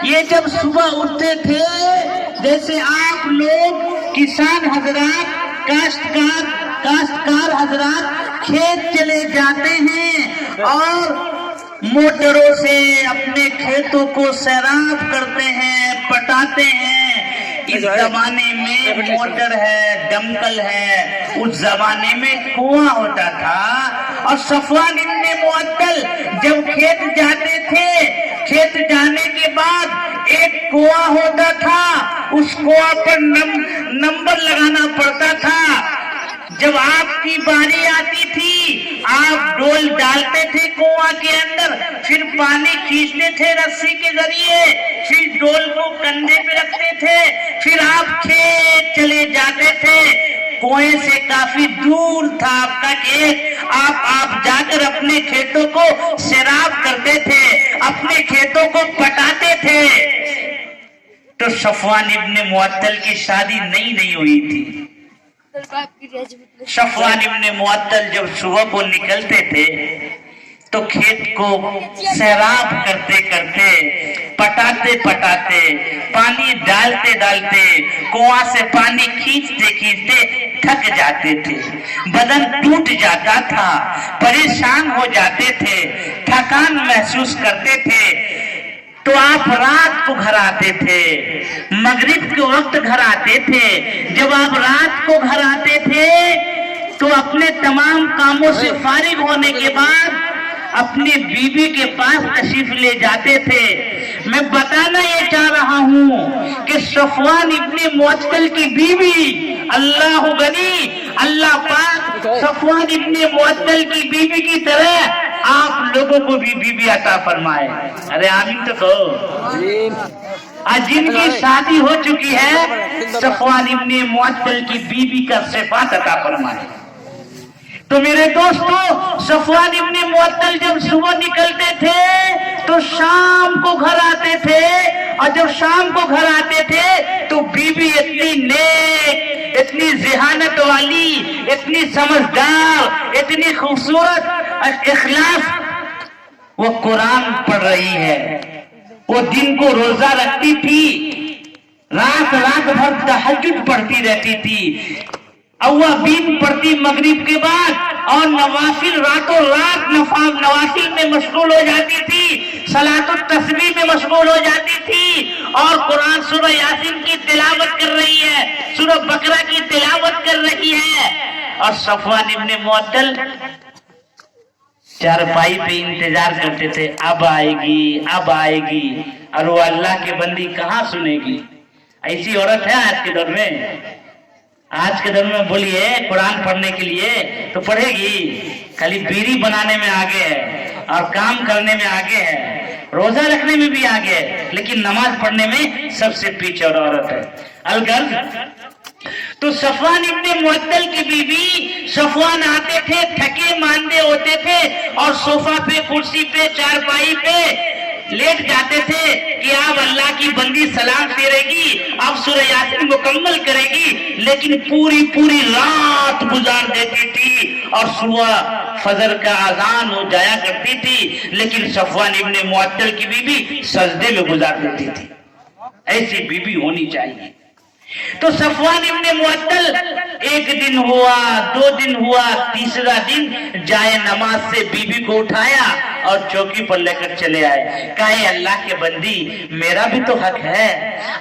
یہ جب صبح اٹھتے تھے جیسے آپ لوگ کسان حضرات کاشتکار حضرات کھیت چلے جاتے ہیں اور موٹروں سے اپنے کھیتوں کو سیراب کرتے ہیں، پٹاتے ہیں۔ اس زمانے میں موٹر ہے، دمکل ہے، اس زمانے میں کنواں ہوتا تھا۔ اور صفوان ابن معطل جب کھیت جاتے تھے، کھیت جانے کے بعد ایک کنواں ہوتا تھا، اس کنواں پر نمبر لگانا پڑتا تھا۔ جب آپ کی باری آتی تھی آپ ڈول ڈالتے تھے کنواں کے اندر، پھر پانی کھینچتے تھے رسی کے ذریعے، پھر ڈول کو کندھے پہ رکھتے تھے، پھر آپ کھیت چلے جاتے تھے۔ کنویں سے کافی دور تھا آپ کا کھیت، آپ جا کر اپنے کھیتوں کو سیراب کرتے تھے، اپنے کھیتوں کو پٹاتے تھے۔ تو صفوان ابن معطل کی شادی نہیں ہوئی تھی۔ صفوان ابن معطل جب صبح کو نکلتے تھے تو کھیت کو سیراب کرتے کرتے، پٹاتے پانی ڈالتے کنواں سے پانی کھینچتے تھک جاتے تھے، بدن ٹوٹ جاتا تھا، پریشان ہو جاتے تھے، تھکان محسوس کرتے تھے۔ تو آپ رات کو گھر آتے تھے، مغرب کے وقت گھر آتے تھے۔ جب آپ رات کو گھر آتے تھے تو اپنے تمام کاموں سے فارغ ہونے کے بعد اپنی بیوی کے پاس تشریف لے جاتے تھے۔ میں بتانا یہ چاہ رہا ہوں کہ صفوان ابن معطل کی بیوی، اللہ غنی، اللہ پاک صفوان ابن معطل کی بیوی کی طرح آپ لوگوں کو بھی بیوی عطا فرمائے۔ ارے آمین تو کہو۔ آج جن کی شادی ہو چکی ہے صفوان ابن معطل کی بیوی کا صفات عطا فرمائے۔ تو میرے دوستو، صفوان ابن معطل جب صبح نکلتے تھے تو شام کو گھر آتے تھے، اور جب شام کو گھر آتے تھے تو بیوی اتنی نیک، اتنی ذہانت والی، اتنی سمجھدار، اتنی خوبصورت، اخلاص، وہ قرآن پڑھ رہی ہے، وہ دن کو روزہ رکھتی تھی، رات بھر تہجد پڑھتی رہتی تھی، اوابین پڑھتی مغرب کے بعد، اور نوافل راتوں رات نوافل میں مشغول ہو جاتی تھی، صلاۃ التسبیح میں مشغول ہو جاتی تھی، اور قرآن سورہ یاسین کی تلاوت کر رہی ہے، سورہ بقرہ کی تلاوت کر رہی ہے۔ اور صفوان ابن معطل چارپائی پہ انتظار کرتے تھے، اب آئے گی، اور وہ اللہ کی بندی کہاں سنے گی؟ ایسی عورت ہے آج کے دور میں؟ آج کے دور میں بولیے قرآن پڑھنے کے لیے تو پڑھے گی، خالی بیڑی بنانے میں آگے ہے، اور کام کرنے میں آگے ہے، روزہ رکھنے میں بھی آگے ہے، لیکن نماز پڑھنے میں سب سے پیچھے عورت ہے۔ الغرض، تو صفوان ابن معطل کی بیوی، صفوان آتے تھے، تھکے ماندے ہوتے تھے، اور صوفہ پہ، کرسی پہ، چارپائی پہ لیٹ جاتے تھے کہ آپ اللہ کی بندی سلام پھیرے گی، آپ سورہ یاسین مکمل کرے گی، لیکن پوری رات گزار دیتی تھی، اور صبح فجر کا اذان ہو جایا کرتی تھی، لیکن صفوان ابن معطل کی بیوی سجدے میں گزار دیتی تھی۔ ایسی بیوی ہونی چاہیے۔ تو صفوان ابن معطل ایک دن ہوا، 2 دن ہوا، تیسرا دن جائے نماز سے بیوی کو اٹھایا اور چوکی پر لے کر چلے آئے۔ کہا اللہ کے بندی، میرا بھی تو حق ہے،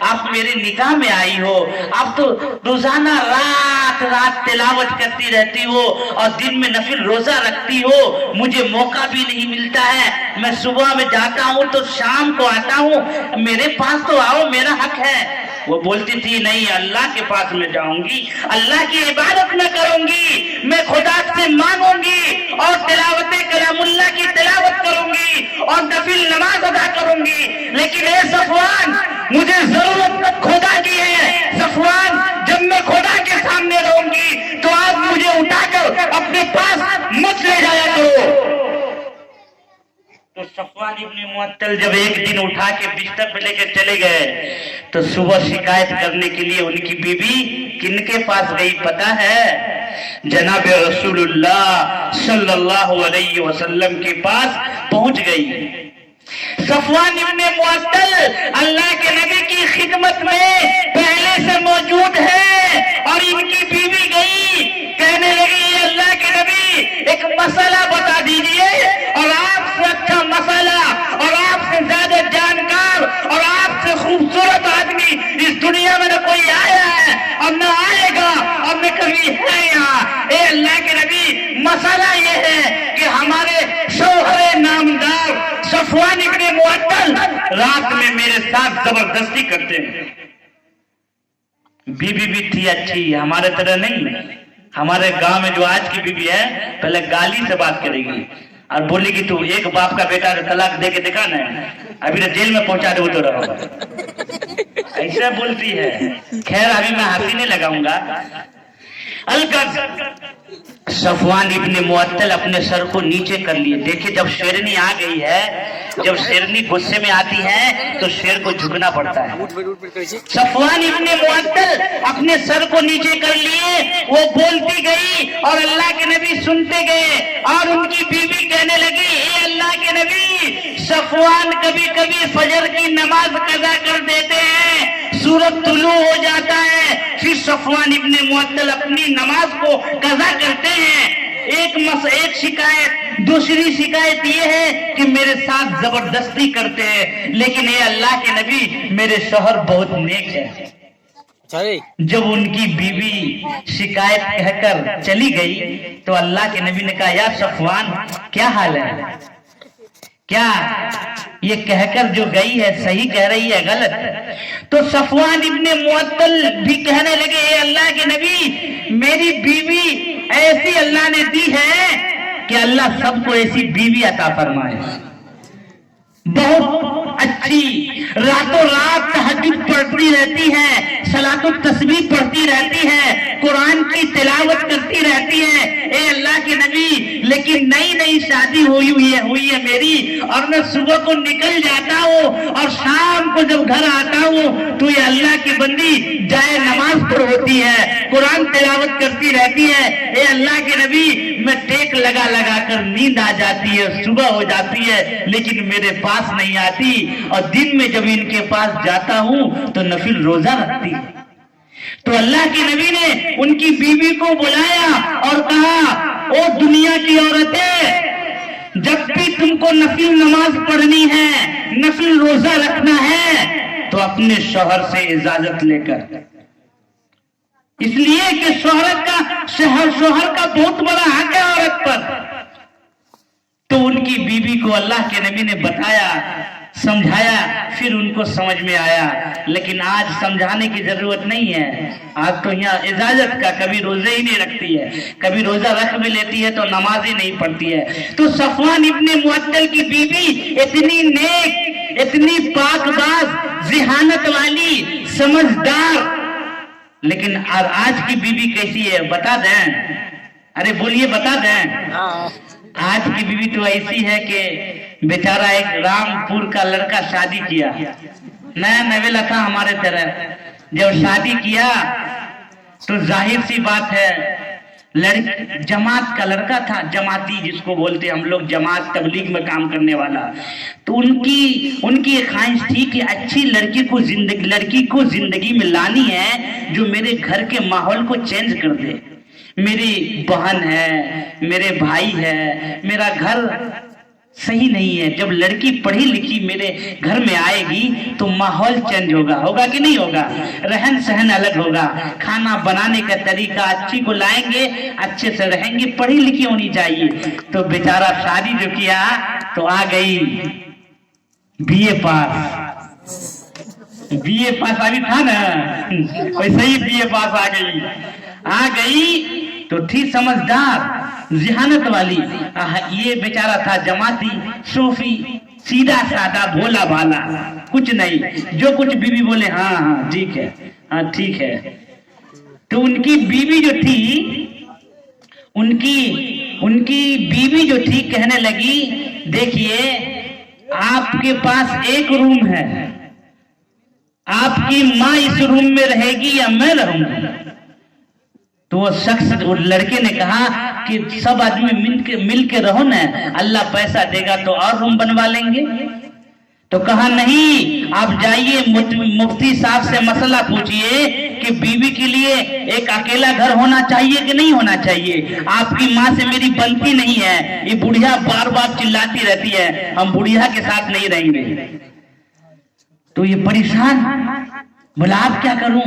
آپ میرے نکاح میں آئی ہو، آپ تو روزانہ رات تلاوت کرتی رہتی ہو، اور دن میں نفل روزہ رکھتی ہو، مجھے موقع بھی نہیں ملتا ہے، میں صبح میں جاتا ہوں تو شام کو آتا ہوں، میرے پاس تو آؤ، میرا حق ہے۔ وہ بولتی تھی نہیں، اللہ کے پاس میں جاؤں گی، اللہ کی عبادت میں کروں گی، میں خدا سے مانگوں گی، اور تلاوت کلام اللہ کی تلاوت کروں گی، اور نفل نماز ادا کروں گی، لیکن اے صفوان، مجھے ضرورت خدا کی ہے۔ صفوان، جب میں خدا کے سامنے رہوں گی تو آپ مجھے اٹھا کر اپنے پاس مت لے جایا کرو۔ تو صفوان ابن معطل جب ایک دن اٹھا کے بستر پہ لے کے چلے گئے تو صبح شکایت کرنے کے لیے ان کی بیوی کن کے پاس گئی پتا ہے؟ جناب رسول اللہ صلی اللہ علیہ وسلم کے پاس پہنچ گئی۔ صفوان ابن معطل اللہ قسمت میں پہلے سے موجود ہے. اور ان کی بیوی گئی, کہنے لگی اللہ کے نبی ایک مسئلہ بتا دیجئے, اور آپ سے اچھا مسئلہ اور آپ سے زیادہ جانکار اور آپ سے خوبصورت آدمی اس دنیا میں نہ کوئی آیا ہے اور نہ آئے گا اور نہ کبھی ہے یہاں. اے اللہ کے نبی, مسئلہ یہ ہے کہ ہمارے شوہر نامدار صفوان ابن معطل رات میں میرے ساتھ زبردستی کرتے ہیں. بیوی بھی تھی اچھی, ہمارے طرح نہیں. ہمارے گاؤں میں جو آج کی بیوی ہے پہلے گالی سے بات کرے گی اور بولے گی تو ایک باپ کا بیٹا طلاق دے کے دکھانا ہے, ابھی تو جیل میں پہنچا دے تو رہو, ایسا بولتی ہے. خیر ابھی میں ہنسی نہیں لگاؤں گا. القص صفوان ابن معطل اپنے سر کو نیچے کر لیے. دیکھیں جب شیرنی آ گئی ہے, جب شیرنی غصے میں آتی ہے تو شیر کو جھکنا پڑتا ہے. صفوان ابن معطل اپنے سر کو نیچے کر لیے, وہ بولتی گئی اور اللہ کے نبی سنتے گئے. اور ان کی بیوی کہنے لگی اے اللہ کے نبی, صفوان کبھی کبھی فجر کی نماز قضا کر دیتے ہیں, سورج طلوع ہو جاتا ہے, پھر صفوان ابن معطل اپنی نماز کو قضا کرتے ہیں. ایک شکایت. دوسری شکایت یہ ہے کہ میرے ساتھ زبردستی کرتے ہیں, لیکن اے اللہ کے نبی میرے شوہر بہت نیک ہے. جب ان کی بیوی شکایت کہہ کر چلی گئی تو اللہ کے نبی نے کہا یا صفوان کیا حال ہے, کیا یہ کہہ کر جو گئی ہے صحیح کہہ رہی ہے غلط؟ تو صفوان ابن معطل بھی کہنے لگے اے اللہ کے نبی میری بیوی ایسی اللہ نے دی ہے کہ اللہ سب کو ایسی بیوی عطا فرمائے, بہت اچھی, راتوں رات تہجد پڑھتی رہتی ہے, صلاۃ التسبیح پڑھتی رہتی ہے, قرآن کی تلاوت کرتی رہتی ہے. اے اللہ کے نبی لیکن نئی نئی شادی ہوئی ہے میری, اور میں صبح کو نکل جاتا ہوں اور شام کو جب گھر آتا ہوں تو یہ اللہ کی بندی جائے نماز پر ہوتی ہے, قرآن تلاوت کرتی رہتی ہے. اے اللہ کے نبی میں ٹیک لگا لگا کر نیند آ جاتی ہے, صبح ہو جاتی ہے, لیکن میرے پاس نہیں آتی, اور دن میں جب ان کے پاس جاتا ہوں تو نفل روزہ رکھتی. تو اللہ کے نبی نے ان کی بیوی کو بلایا اور کہا او دنیا کی عورتیں, جب بھی تم کو نفل نماز پڑھنی ہے, نفل روزہ رکھنا ہے تو اپنے شوہر سے اجازت لے کر, اس لیے کہ شوہر کا بہت بڑا حق ہے عورت پر. تو ان کی بیوی کو اللہ کے نبی نے بتایا, سمجھایا, پھر ان کو سمجھ میں آیا. لیکن آج سمجھانے کی ضرورت نہیں ہے, آج تو یہاں اجازت کا, کبھی روزے ہی نہیں رکھتی ہے, کبھی روزہ رکھ بھی لیتی ہے تو نماز ہی نہیں پڑھتی ہے. تو صفوان ابن معطل کی بیوی اتنی نیک, اتنی پاک باز, ذہانت والی, سمجھدار, لیکن آج کی بیوی کیسی ہے بتا دیں؟ ارے بولیے بتا دیں. آج کی بیوی تو ایسی ہے کہ بیچارہ ایک رامپور کا لڑکا شادی کیا, نیا نویلا تھا ہمارے طرح, جب شادی کیا تو ظاہر سی بات ہے جماعت کا لڑکا تھا, جماعتی جس کو بولتے ہم لوگ, جماعت تبلیغ میں کام کرنے والا. تو ان کی ایک خواہش تھی کہ اچھی لڑکی کو زندگی میں لانی ہے جو میرے گھر کے ماحول کو چینج کر دے. میری بہن ہے, میرے بھائی ہے, میرا گھر صحیح نہیں ہے. جب لڑکی پڑھی لکھی میرے گھر میں آئے گی تو ماحول چینج ہوگا کہ نہیں ہوگا, رہن سہن الگ ہوگا, کھانا بنانے کا طریقہ اچھی کو لائیں گے, اچھے سے رہیں گے, پڑھی لکھی ہونی چاہیے. تو بیچارہ شادی جو کیا تو آ گئی بی اے پاس ابھی تھا نا, ویسے ہی بی اے پاس آ گئی تو تھی سمجھدار, ذہانت والی. یہ بیچارہ تھا جماعتی, صوفی, سیدھا سادہ, بھولا بھالا, کچھ نہیں, جو کچھ بیوی بولے ہاں ٹھیک ہے, ہاں ٹھیک ہے. تو ان کی بیوی جو تھی کہنے لگی دیکھیے آپ کے پاس ایک روم ہے, آپ کی ماں اس روم میں رہے گی یا میں رہوں گا؟ تو وہ لڑکے نے کہا کہ سب آدمی مل کے رہو نا, اللہ پیسہ دے گا تو اور روم بنوا لیں گے. تو کہا نہیں، آپ جائیے مفتی صاحب سے مسئلہ پوچھئے کہ بیوی کے لیے ایک اکیلا گھر ہونا چاہیے کہ نہیں ہونا چاہیے؟ آپ کی ماں سے میری بنتی نہیں ہے، یہ بڑھیا بار بار چلاتی رہتی ہے، ہم بڑھیا کے ساتھ نہیں رہیں گے۔ تو یہ پریشان، بولا آپ کیا کروں؟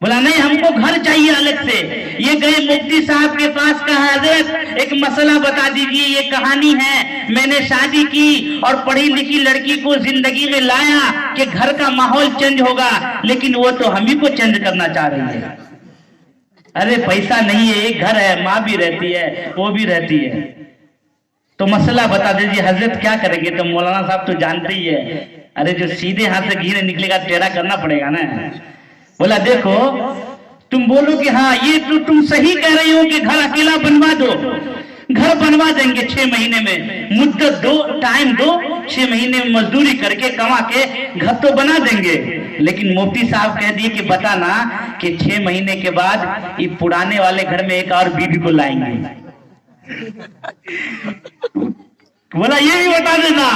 بولا نہیں، ہم کو گھر چاہیے الگ سے۔ یہ گئے مفتی صاحب کے پاس، کہا حضرت ایک مسئلہ بتا دیجئے، یہ کہانی ہے، میں نے شادی کی اور پڑھی لکھی لڑکی کو زندگی میں لایا کہ گھر کا ماحول چینج ہوگا، لیکن وہ تو ہم ہی کو چینج کرنا چاہ رہی ہے۔ ارے پیسہ نہیں ہے، ایک گھر ہے، ماں بھی رہتی ہے، وہ بھی رہتی ہے، تو مسئلہ بتا دیجئے حضرت کیا کریں گے؟ تو مولانا صاحب تو جانتے ہی ہے، ارے جو سیدھے ہاتھ سے گھی نکلے گا ٹیڑھا کرنا پڑے گا نا۔ بولا دیکھو تم بولو کہ ہاں یہ تو تم صحیح کہہ رہی ہو کہ گھر اکیلا بنوا دو، گھر بنوا دیں گے 6 مہینے میں، مدت دو، ٹائم دو، 6 مہینے میں مزدوری کر کے کما کے گھر تو بنا دیں گے۔ لیکن مفتی صاحب کہہ دیے کہ بتانا کہ 6 مہینے کے بعد یہ پرانے والے گھر میں ایک اور بیوی کو لائیں گے۔ بولا یہ بھی بتا دینا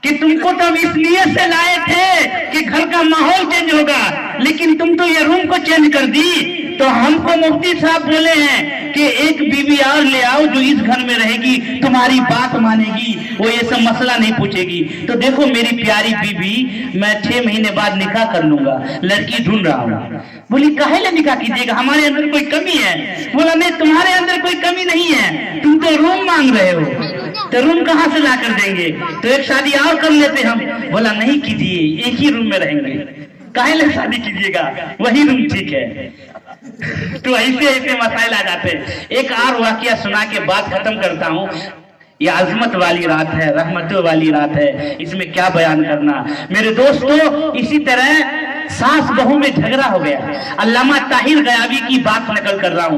کہ تم کو تو اس نیت سے لائے تھے کہ گھر کا ماحول چینج ہوگا، لیکن تم تو یہ روم کو چینج کر دی۔ تو ہم کو مفتی صاحب بولے ہیں کہ ایک بیوی اور لے آؤ جو اس گھر میں رہے گی، تمہاری بات مانے گی، وہ یہ سب مسئلہ نہیں پوچھے گی۔ تو دیکھو میری پیاری بیوی، میں 6 مہینے بعد نکاح کر لوں گا، لڑکی ڈھونڈ رہا ہوں۔ بولی کاہے لے نکاح کیجیے گا، ہمارے اندر کوئی کمی ہے؟ بولا نہیں، تمہارے اندر کوئی کمی نہیں ہے، تم تو روم مانگ رہے ہو، تو روم کہاں سے لا کر دیں گے؟ تو ایک شادی اور کر لیتے ہم۔ بولا نہیں کیجیے، ایک ہی روم میں رہیں گے، کاہے لے شادی کیجیے گا، وہی روم ٹھیک ہے۔ تو ایسے مسائل آ جاتے ہیں۔ ایک اور واقعہ سنا کے بات ختم کرتا ہوں۔ یہ عظمت والی رات ہے، رحمتوں والی رات ہے، اس میں کیا بیان کرنا میرے دوستو۔ اسی طرح ساس بہو میں جھگڑا ہو گیا، علامہ طاہر غیابی کی بات نقل کر رہا ہوں۔